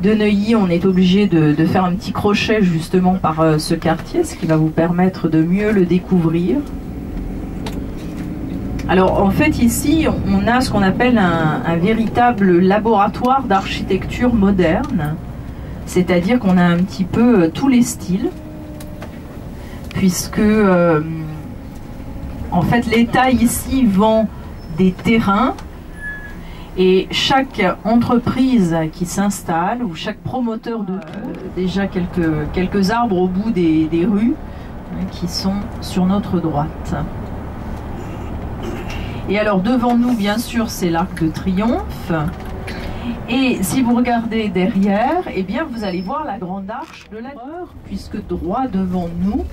de Neuilly, on est obligé de faire un petit crochet justement par ce quartier, ce qui va vous permettre de mieux le découvrir. Alors en fait ici, on a ce qu'on appelle un véritable laboratoire d'architecture moderne, c'est-à-dire qu'on a un petit peu tous les styles, puisque en fait l'État ici vend des terrains et chaque entreprise qui s'installe ou chaque promoteur de déjà quelques arbres au bout des rues qui sont sur notre droite. Et alors devant nous, bien sûr, c'est l'Arc de Triomphe. Et si vous regardez derrière, eh bien, vous allez voir la grande arche de la Terreur, puisque droit devant nous,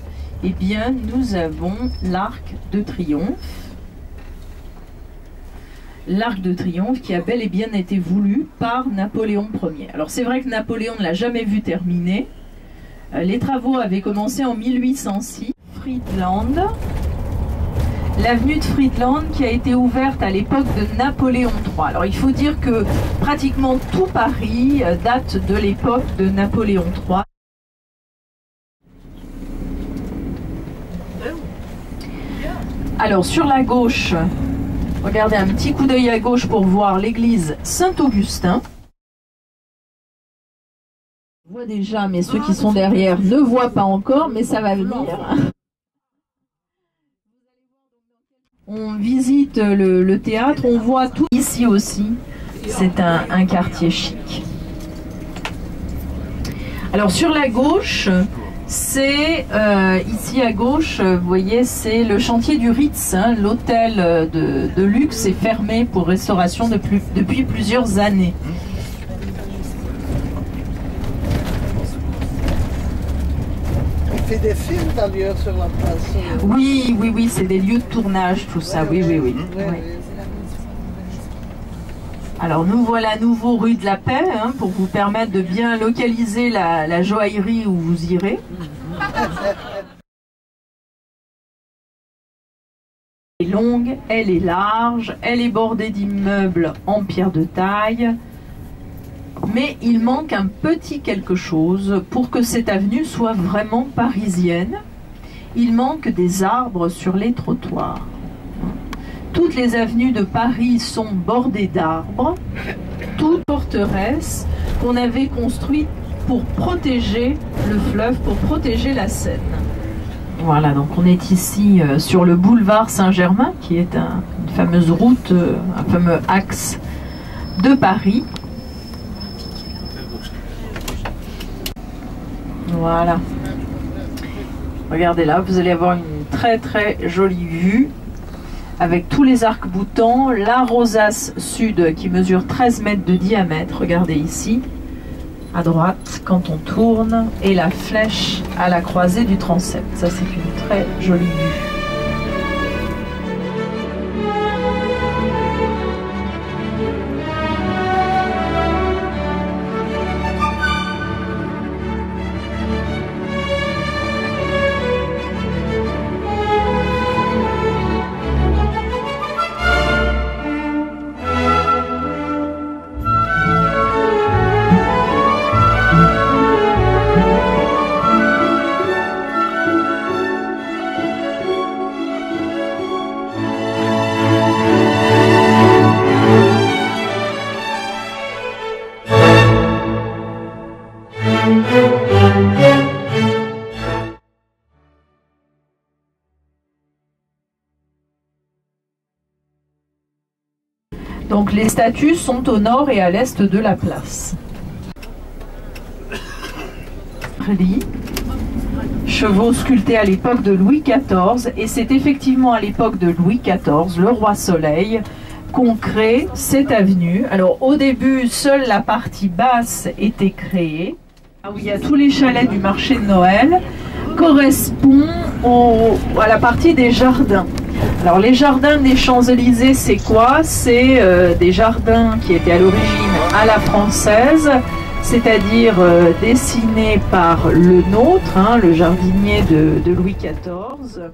eh bien, nous avons l'Arc de Triomphe. L'Arc de Triomphe qui a bel et bien été voulu par Napoléon Ier. Alors c'est vrai que Napoléon ne l'a jamais vu terminer. Les travaux avaient commencé en 1806. Friedland. L'avenue de Friedland qui a été ouverte à l'époque de Napoléon III. Alors il faut dire que pratiquement tout Paris date de l'époque de Napoléon III. Alors sur la gauche, regardez un petit coup d'œil à gauche pour voir l'église Saint-Augustin. On voit déjà, mais ceux qui sont derrière ne voient pas encore, mais ça va venir. On visite le théâtre, on voit tout ici aussi. C'est un quartier chic. Alors sur la gauche, c'est ici à gauche, vous voyez, c'est le chantier du Ritz. Hein, l'hôtel de luxe est fermé pour restauration depuis plusieurs années. Des films d'ailleurs sur la place. Oui, c'est des lieux de tournage, tout ça, oui. Alors nous voilà à nouveau rue de la Paix, hein, pour vous permettre de bien localiser la joaillerie où vous irez. Elle est longue, elle est large, elle est bordée d'immeubles en pierre de taille. Mais il manque un petit quelque chose pour que cette avenue soit vraiment parisienne. Il manque des arbres sur les trottoirs. Toutes les avenues de Paris sont bordées d'arbres, toutes forteresses qu'on avait construites pour protéger le fleuve, pour protéger la Seine. Voilà, donc on est ici sur le boulevard Saint-Germain, qui est une fameuse route, un fameux axe de Paris. Voilà. Regardez là, vous allez avoir une très très jolie vue avec tous les arcs-boutants, la rosace sud qui mesure 13 mètres de diamètre, regardez ici, à droite quand on tourne, et la flèche à la croisée du transept. Ça c'est une très jolie vue. Donc les statues sont au nord et à l'est de la place. Chevaux sculptés à l'époque de Louis XIV, et c'est effectivement à l'époque de Louis XIV, le roi Soleil, qu'on crée cette avenue. Alors au début, seule la partie basse était créée, où il y a tous les chalets du marché de Noël, correspond à la partie des jardins. Alors les jardins des Champs-Élysées, c'est quoi? C'est des jardins qui étaient à l'origine à la française, c'est-à-dire dessinés par Le Nôtre, hein, le jardinier de Louis XIV.